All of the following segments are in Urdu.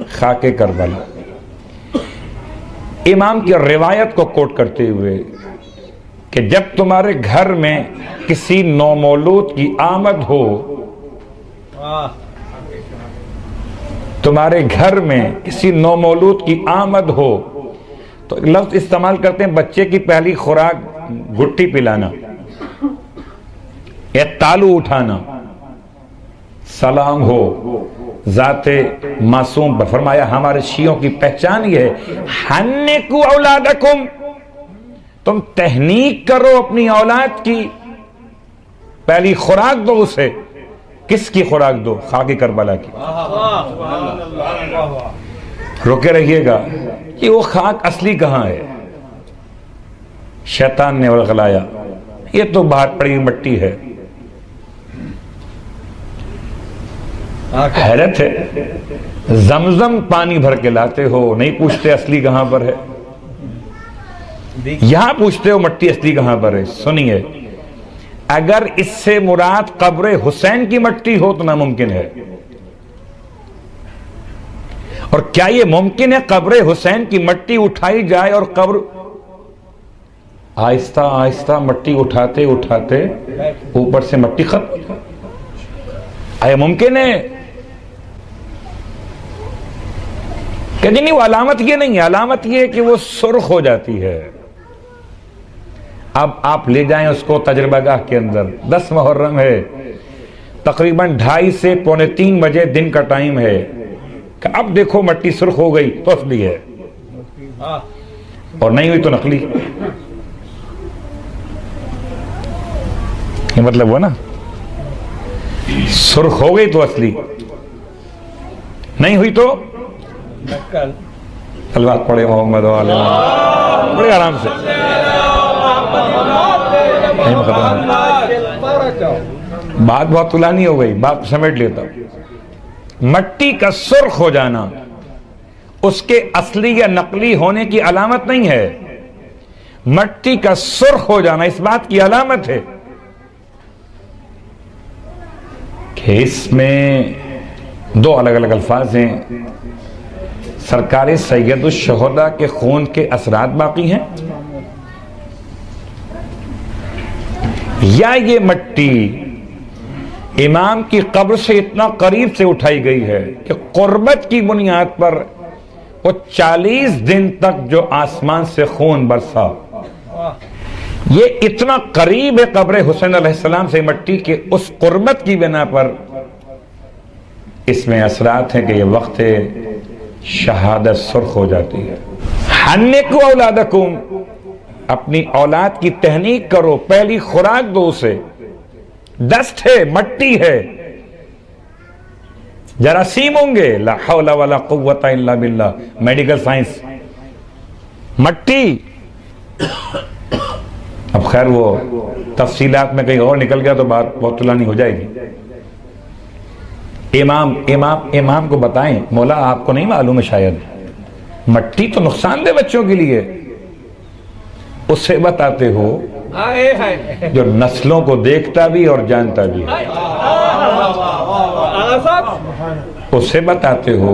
خاک کربلا، امام کی روایت کو کوٹ کرتے ہوئے کہ جب تمہارے گھر میں کسی نومولود کی آمد ہو، تمہارے گھر میں کسی نومولود کی آمد ہو، تو لفظ استعمال کرتے ہیں بچے کی پہلی خوراک گھٹی پلانا یا تالو اٹھانا، سلام ہو ذات معصوم پر۔ فرمایا ہمارے شیعوں کی پہچان یہ ہے، حنکو اولادکم، تم تہنیک کرو اپنی اولاد کی، پہلی خوراک دو اسے۔ کس کی خوراک دو؟ خاک کربلا کی۔ روکے رہیے گا کہ وہ خاک اصلی کہاں ہے؟ شیطان نے ورغلایا، یہ تو باہر پڑی مٹی ہے۔ حیرت ہے، زمزم پانی بھر کے لاتے ہو، نہیں پوچھتے اصلی کہاں پر ہے، یہاں پوچھتے ہو مٹی اصلی کہاں پر ہے۔ سنیے، اگر اس سے مراد قبر حسین کی مٹی ہو تو ناممکن ہے۔ اور کیا یہ ممکن ہے قبر حسین کی مٹی اٹھائی جائے اور قبر آہستہ آہستہ مٹی اٹھاتے اٹھاتے اوپر سے مٹی ختم؟ آیا ممکن ہے؟ کہ نہیں، وہ علامت یہ نہیں ہے، علامت یہ ہے کہ وہ سرخ ہو جاتی ہے۔ اب آپ لے جائیں اس کو تجربہ گاہ کے اندر، 10 محرم ہے، تقریباً 2:30 سے 2:45 بجے دن کا ٹائم ہے، کہ اب دیکھو مٹی سرخ ہو گئی تو اصلی ہے، اور نہیں ہوئی تو نقلی۔ یہ مطلب ہوا نا، سرخ ہو گئی تو اصلی، نہیں ہوئی تو الوات پڑھے محمد بڑے آرام سے۔ بات بہت طولانی ہو گئی، بات سمیٹ لیتا ہوں۔ مٹی کا سرخ ہو جانا اس کے اصلی یا نقلی ہونے کی علامت نہیں ہے، مٹی کا سرخ ہو جانا اس بات کی علامت ہے کہ اس میں 2 الگ الگ الفاظ ہیں، سرکار سید الشہداء کے خون کے اثرات باقی ہیں، یا یہ مٹی امام کی قبر سے اتنا قریب سے اٹھائی گئی ہے کہ قربت کی بنیاد پر وہ 40 دن تک جو آسمان سے خون برسا، یہ اتنا قریب ہے قبر حسین علیہ السلام سے مٹی کے اس قربت کی بنا پر اس میں اثرات ہیں کہ یہ وقت شہادت سرخ ہو جاتی ہے۔ حنکو اولادکم، اپنی اولاد کی تہنیک کرو، پہلی خوراک دو اسے۔ ڈسٹ ہے، مٹی ہے، جراثیم ہوں گے، لا حول ولا قوت الا باللہ، میڈیکل سائنس، مٹی۔ اب خیر وہ تفصیلات میں کہیں اور نکل گیا تو بات بہت طولانی ہو جائے گی۔ امام کو بتائیں، مولا آپ کو نہیں معلوم ہے شاید، مٹی تو نقصان دہ بچوں کے لیے، اسے بتاتے ہو جو نسلوں کو دیکھتا بھی اور جانتا بھی، اسے بتاتے ہو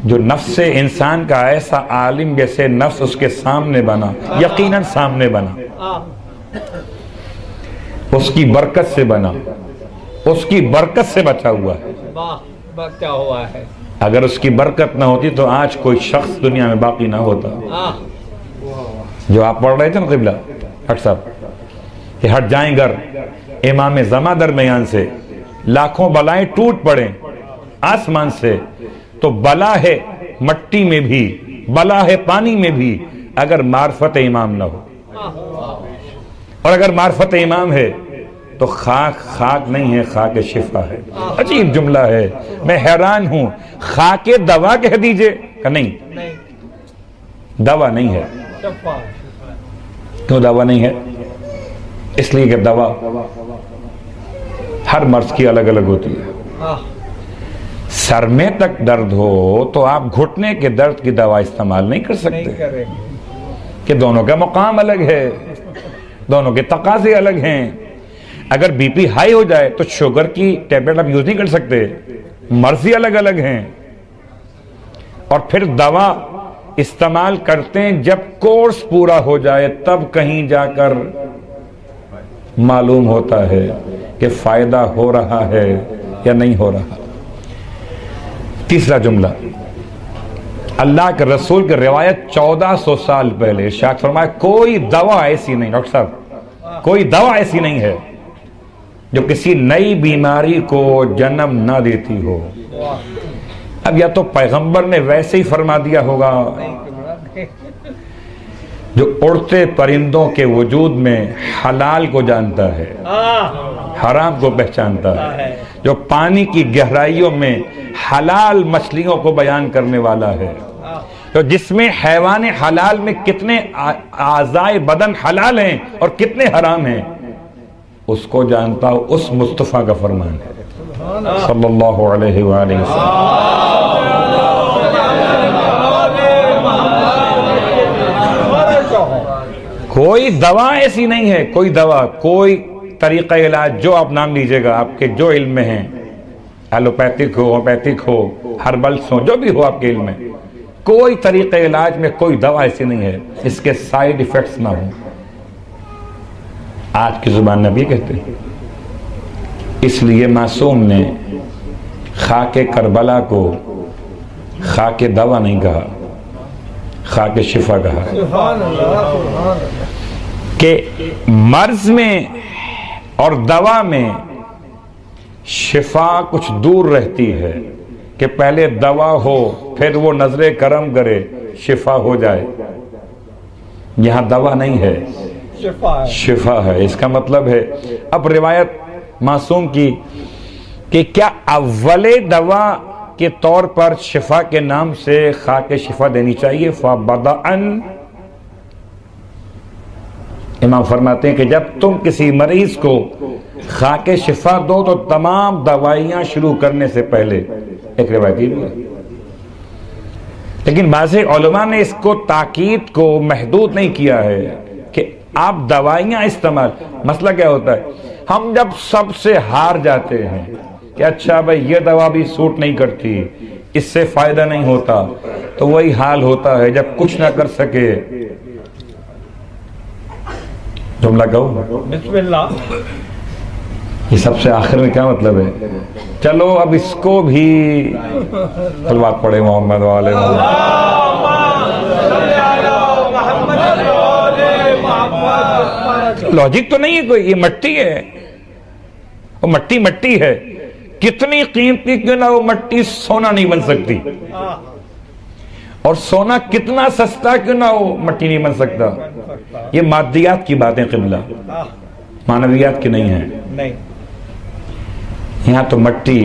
جو نفس انسان کا ایسا عالم جیسے نفس اس کے سامنے بنا، یقیناً سامنے بنا، اس کی برکت سے بنا، اس کی برکت سے بچا ہوا ہے۔ اگر اس کی برکت نہ ہوتی تو آج کوئی شخص دنیا میں باقی نہ ہوتا۔ جو آپ پڑھ رہے تھے نا قبلہ ڈاکٹر صاحب کہ ہٹ جائیں گر امام زمان درمیان سے، لاکھوں بلائیں ٹوٹ پڑیں آسمان سے، تو بلا ہے مٹی میں بھی، بلا ہے پانی میں بھی، اگر معرفت امام نہ ہو۔ اور اگر معرفت امام ہے تو خاک نہیں ہے، خاک شفا ہے۔ عجیب جملہ ہے، میں حیران ہوں۔ خاک دوا کہہ دیجئے کہ نہیں، دوا نہیں ہے۔ کیوں دوا نہیں ہے؟ اس لیے کہ دوا ہر مرض کی الگ الگ ہوتی ہے۔ سر میں تک درد ہو تو آپ گھٹنے کے درد کی دوا استعمال نہیں کر سکتے، کہ دونوں کا مقام الگ ہے، دونوں کے تقاضے الگ ہیں۔ اگر بی پی ہائی ہو جائے تو شوگر کی ٹیبلٹ آپ یوز نہیں کر سکتے، مرضی الگ الگ ہیں۔ اور پھر دوا استعمال کرتے ہیں جب کورس پورا ہو جائے، تب کہیں جا کر معلوم ہوتا ہے کہ فائدہ ہو رہا ہے یا نہیں ہو رہا۔ تیسرا جملہ، اللہ کے رسول کی روایت 1400 سال پہلے ارشاد فرمایا کوئی دوا ایسی نہیں، ڈاکٹر صاحب کوئی دوا ایسی نہیں ہے جو کسی نئی بیماری کو جنم نہ دیتی ہو۔ اب یا تو پیغمبر نے ویسے ہی فرما دیا ہوگا جو اڑتے پرندوں کے وجود میں حلال کو جانتا ہے، حرام کو پہچانتا ہے، جو پانی کی گہرائیوں میں حلال مچھلیوں کو بیان کرنے والا ہے، تو جس میں حیوان حلال میں کتنے اعضائے بدن حلال ہیں اور کتنے حرام ہیں اس کو جانتا ہو۔ اس مصطفیٰ کا فرمان ہے صلی اللہ علیہ وآلہ وسلم۔ کوئی دوا ایسی نہیں ہے، کوئی دوا، کوئی طریقہ علاج جو آپ نام لیجئے گا آپ کے جو علم میں ہیں، ایلوپیتھک ہو، ہومیوپیتھک ہو، ہربلس ہو، جو بھی ہو آپ کے علم میں، کوئی طریقہ علاج میں کوئی دوا ایسی نہیں ہے اس کے سائیڈ ایفیکٹس نہ ہوں۔ آج کی زبان نبی کہتے ہیں، اس لیے معصوم نے خاک کربلا کو خاک دوا نہیں کہا، خاک شفا کہا، کہ مرض میں اور دوا میں شفا کچھ دور رہتی ہے، کہ پہلے دوا ہو پھر وہ نظر کرم کرے شفا ہو جائے۔ یہاں دوا نہیں ہے، شفا ہے۔ اس کا مطلب ہے اب روایت معصوم کی کہ کیا اول دوا کے طور پر شفا کے نام سے خاک شفا دینی چاہیے؟ فَبَدَأً، امام فرماتے ہیں کہ جب تم کسی مریض کو خاک شفا دو تو تمام دوائیاں شروع کرنے سے پہلے، ایک روایت بھی ہے، لیکن بعض علماء نے اس کو تاکید کو محدود نہیں کیا ہے کہ آپ دوائیاں استعمال۔ مسئلہ کیا ہوتا ہے، ہم جب سب سے ہار جاتے ہیں کہ اچھا بھائی یہ دوا بھی سوٹ نہیں کرتی، اس سے فائدہ نہیں ہوتا، تو وہی حال ہوتا ہے جب کچھ نہ کر سکے۔ جملہ کہو بسم اللہ، یہ سب سے آخر میں کیا مطلب ہے؟ چلو اب اس کو بھی صلوات پڑھے محمد والے محمد۔ لوجک تو نہیں ہے کوئی، یہ مٹی ہے، وہ مٹی مٹی ہے، کتنی قیمتی کیوں نہ وہ مٹی سونا نہیں بن سکتی، اور سونا کتنا سستا کیوں نہ وہ مٹی نہیں بن سکتا۔ یہ مادیات کی باتیں قبلہ، معنویات کی نہیں ہیں۔ یہاں تو مٹی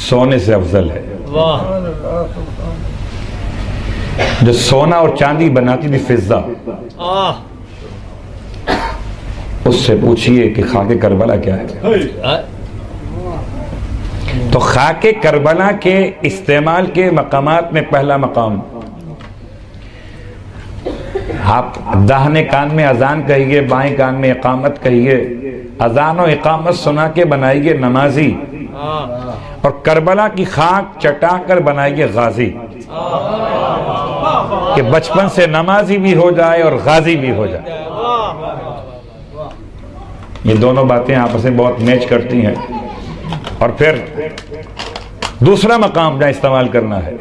سونے سے افضل ہے۔ جو سونا اور چاندی بناتی تھی فضہ، اس سے پوچھئے کہ خاک کربلا کیا ہے؟ تو خاک کربلا کے استعمال کے مقامات میں پہلا مقام، آپ داہنے کان میں اذان کہیے، بائیں کان میں اقامت کہیے، اذان و اقامت سنا کے بنائیے نمازی، اور کربلا کی خاک چٹا کر بنائیے غازی، کہ بچپن سے نمازی بھی ہو جائے اور غازی بھی ہو جائے۔ یہ دونوں باتیں آپس میں بہت میچ کرتی ہیں۔ اور پھر دوسرا مقام جہاں استعمال کرنا ہے،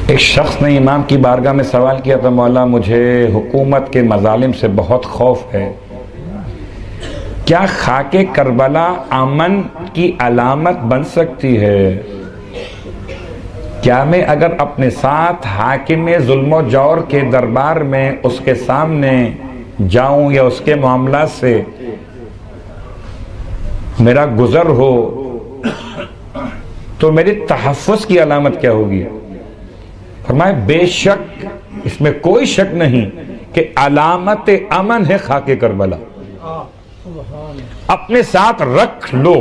ایک شخص نے امام کی بارگاہ میں سوال کیا تھا، مولا مجھے حکومت کے مظالم سے بہت خوف ہے، کیا خاک کربلا امن کی علامت بن سکتی ہے؟ کیا میں اگر اپنے ساتھ حاکم ظلم و جور کے دربار میں اس کے سامنے جاؤں یا اس کے معاملات سے میرا گزر ہو تو میری تحفظ کی علامت کیا ہوگی؟ فرمایا بے شک اس میں کوئی شک نہیں کہ علامت امن ہے خاک کربلا، اپنے ساتھ رکھ لو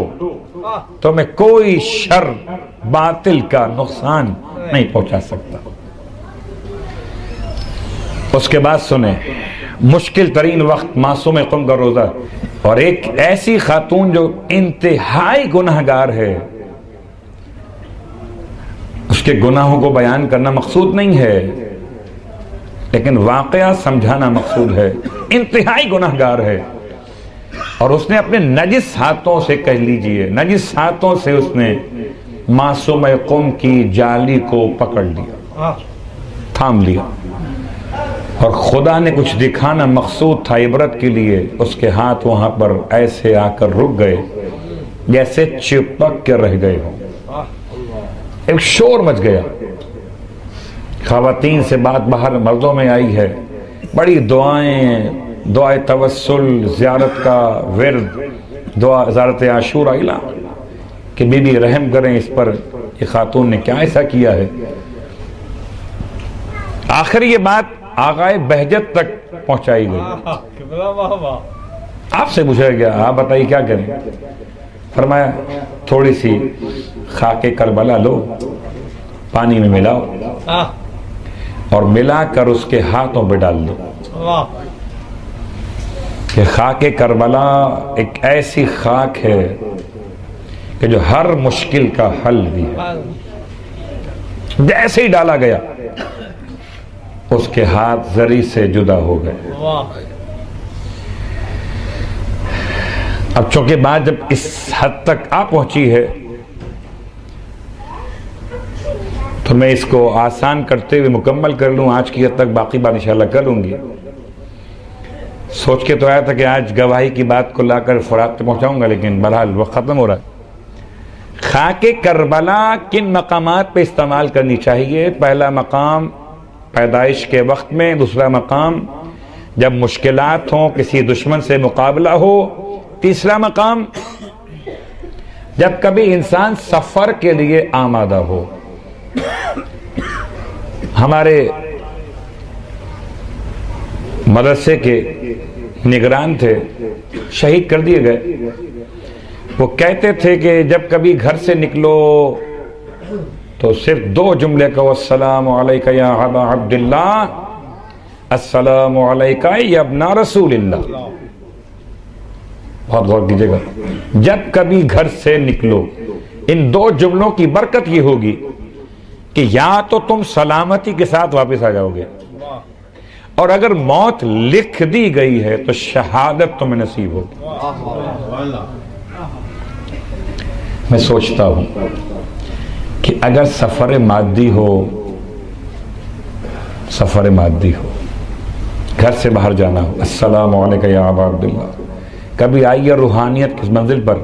تو میں کوئی شر باطل کا نقصان نہیں پہنچا سکتا۔ اس کے بعد سنیں، مشکل ترین وقت معصوم قم کا روزہ، اور ایک ایسی خاتون جو انتہائی گناہگار ہے، اس کے گناہوں کو بیان کرنا مقصود نہیں ہے، لیکن واقعہ سمجھانا مقصود ہے۔ انتہائی گناہگار ہے، اور اس نے اپنے نجس ہاتھوں سے، کہہ لیجئے نجس ہاتھوں سے اس نے معصوم قوم کی جالی کو پکڑ لیا، تھام لیا، اور خدا نے کچھ دکھانا مقصود تھا عبرت کے لیے۔ اس کے ہاتھ وہاں پر ایسے آ کر رک گئے جیسے چپک کے رہ گئے ہوں۔ ایک شور مچ گیا، خواتین سے بات باہر مردوں میں آئی ہے، بڑی دعائیں، دعائے توسل، زیارت کا ورد، دعا زیارت عاشورہ اعلان کہ بی بی رحم کریں اس پر، یہ خاتون نے کیا ایسا کیا ہے۔ آخر یہ بات آغائے بہجت تک پہنچائی گئی۔ آپ سے پوچھا گیا آپ بتائیے کیا کریں؟ فرمایا تھوڑی سی خاک کربلا لو، پانی میں ملاؤ اور ملا کر اس کے ہاتھوں پہ ڈال دو۔ کہ خاک کربلا ایک ایسی خاک ہے کہ جو ہر مشکل کا حل بھی ہے۔ جیسے ہی ڈالا گیا اس کے ہاتھ زری سے جدا ہو گئے۔ اب چونکہ بات جب اس حد تک آ پہنچی ہے تو میں اس کو آسان کرتے ہوئے مکمل کر لوں، آج کی حد تک باقی بات انشاءاللہ کر لوں گی۔ سوچ کے تو آیا تھا کہ آج گواہی کی بات کو لا کر فرات پہ پہنچاؤں گا، لیکن بہرحال وقت ختم ہو رہا ہے۔ خاک کربلا کن مقامات پہ استعمال کرنی چاہیے؟ پہلا مقام پیدائش کے وقت میں، دوسرا مقام جب مشکلات ہوں، کسی دشمن سے مقابلہ ہو، تیسرا مقام جب کبھی انسان سفر کے لیے آمادہ ہو۔ ہمارے مدرسے کے نگران تھے، شہید کر دیے گئے، وہ کہتے تھے کہ جب کبھی گھر سے نکلو تو صرف دو جملے کو، السلام علیکہ یا ابا عبداللہ، السلام علیکہ یا ابن رسول اللہ۔ بہت غور کیجئے گا، جب کبھی گھر سے نکلو، ان دو جملوں کی برکت یہ ہوگی کہ یا تو تم سلامتی کے ساتھ واپس آ جاؤ گے، اور اگر موت لکھ دی گئی ہے تو شہادت تمہیں نصیب ہوگی۔ میں سوچتا ہوں کہ اگر سفر مادی ہو، گھر سے باہر جانا ہو، السلام علیکم یا ابا عبداللہ، کبھی آئیے روحانیت کی منزل پر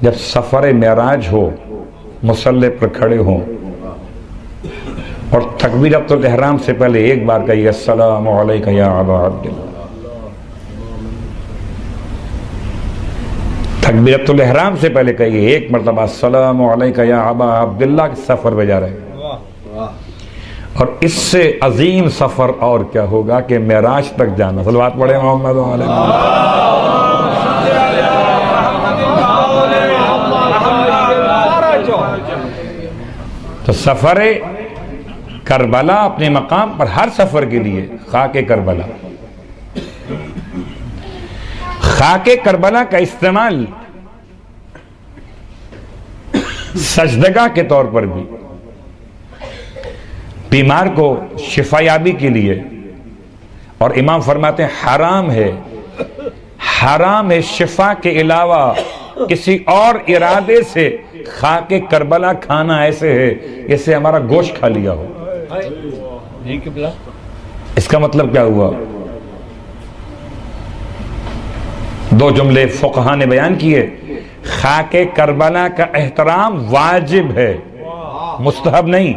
جب سفر معراج ہو، مصلی پر کھڑے ہوں اور تکبیرۃ الاحرام سے پہلے ایک بار کہیے السلام علیکم یا ابا عبداللہ۔ تکبیرۃ الاحرام سے پہلے کہیے ایک مرتبہ السلام علیکم یا ابا عبداللہ، کے سفر پہ جا رہے ہیں۔ اور اس سے عظیم سفر اور کیا ہوگا کہ معراج تک جانا۔ صلوات پڑھیں محمد علیہ۔ تو سفر کربلا اپنے مقام پر، ہر سفر کے لیے خاک کربلا۔ خاک کربلا کا استعمال سجدگاہ کے طور پر بھی، بیمار کو شفا یابی کے لیے، اور امام فرماتے ہیں حرام ہے شفا کے علاوہ کسی اور ارادے سے خاک کربلا کھانا ایسے ہے جیسے ہمارا گوشت کھا لیا ہو۔ اس کا مطلب کیا ہوا؟ دو جملے فقہا نے بیان کیے، خاک کربلا کا احترام واجب ہے، مستحب نہیں۔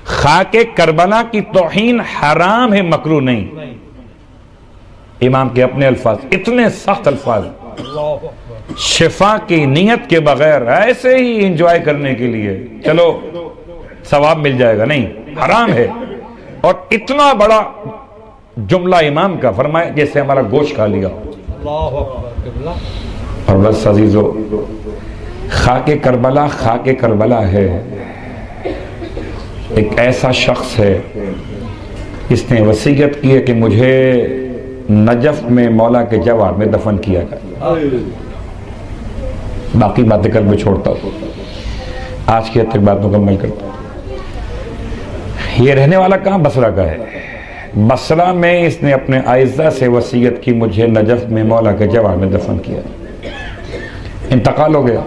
خاک کربلا کی توہین حرام ہے، مکروہ نہیں۔ امام کے اپنے الفاظ، اتنے سخت الفاظ، شفا کی نیت کے بغیر ایسے ہی انجوائے کرنے کے لیے چلو ثواب مل جائے گا، نہیں، حرام ہے۔ اور اتنا بڑا جملہ امام کا، فرمایا جیسے ہمارا گوشت کھا لیا۔ اور بس عزیزو، خاک کربلا ہے، ایک ایسا شخص ہے جس نے وصیت کی ہے کہ مجھے نجف میں مولا کے جوار میں دفن کیا جائے۔ باقی باتیں کر میں چھوڑتا ہوں۔ آج کی حد تک بات مکمل کرتا ہوں۔ یہ رہنے والا کہاں؟ بصرہ کا ہے۔ بصرہ میں اس نے اپنے اعزہ سے وصیت کی، مجھے نجف میں مولا کے جوار میں دفن کیا۔ انتقال ہو گیا،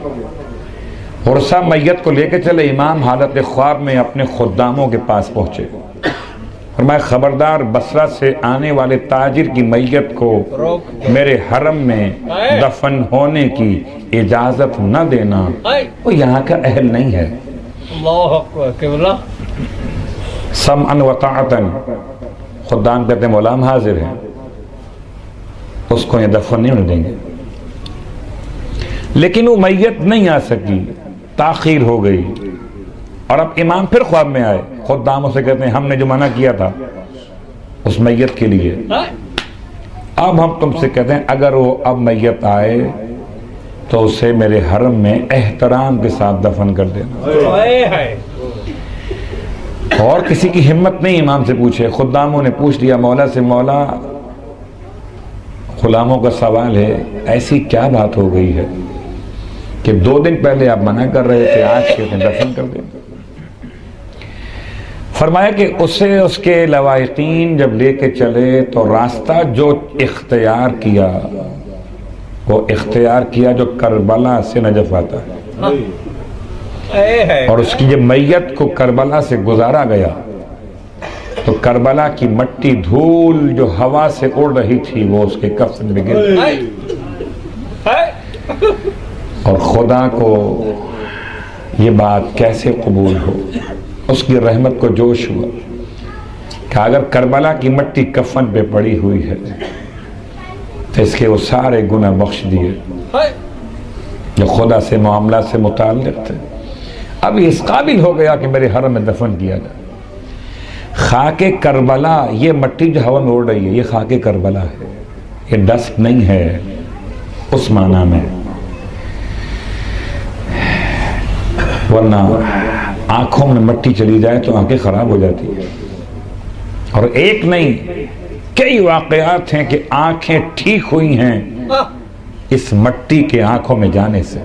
ورثہ میت کو لے کے چلے، امام حالت خواب میں اپنے خداموں کے پاس پہنچے، فرمایا خبردار بصرہ سے آنے والے تاجر کی میت کو میرے حرم میں دفن ہونے کی اجازت نہ دینا، وہ یہاں کا اہل نہیں ہے۔ اللہ اکبر، سمعا وطاعتا، خدام کہتے ہیں مولا ہم حاضر ہیں، اس کو یہ دفن نہیں ہونے دیں گے۔ لیکن وہ میت نہیں آ سکی، تاخیر ہو گئی، اور اب امام پھر خواب میں آئے، خداموں سے کہتے ہیں ہم نے جو منع کیا تھا اس میت کے لیے، اب ہم تم سے کہتے ہیں اگر وہ اب میت آئے تو اسے میرے حرم میں احترام کے ساتھ دفن کر دینا۔ اور کسی کی ہمت نہیں امام سے پوچھے، خداموں نے پوچھ لیا مولا سے، مولا غلاموں کا سوال ہے، ایسی کیا بات ہو گئی ہے کہ 2 دن پہلے آپ منع کر رہے تھے، آج کہتے ہیں دفن کر دیں؟ فرمایا کہ اسے اس کے لواحقین جب لے کے چلے تو راستہ جو اختیار کیا وہ اختیار کیا جو کربلا سے نجف آتا ہے، اور اس کی جب میت کو کربلا سے گزارا گیا تو کربلا کی مٹی دھول جو ہوا سے اڑ رہی تھی وہ اس کے کفن میں گر گئی، اور خدا کو یہ بات کیسے قبول ہو، اس کی رحمت کو جوش ہوا کہ اگر کربلا کی مٹی کفن پہ پڑی ہوئی ہے تو اس کے وہ سارے گناہ بخش دیے جو خدا سے معاملہ سے متعلق تھے۔ اب اس قابل ہو گیا کہ میرے حرم میں دفن کیا جائے۔ خاک کربلا، یہ مٹی جو ہوا میں اڑ رہی ہے یہ خاک کربلا ہے، یہ ڈسٹ نہیں ہے اس معنی میں، ورنہ آنکھوں میں مٹی چلی جائے تو آنکھیں خراب ہو جاتی ہیں، اور ایک نہیں کئی واقعات ہیں کہ آنکھیں ٹھیک ہوئی ہیں اس مٹی کے آنکھوں میں جانے سے۔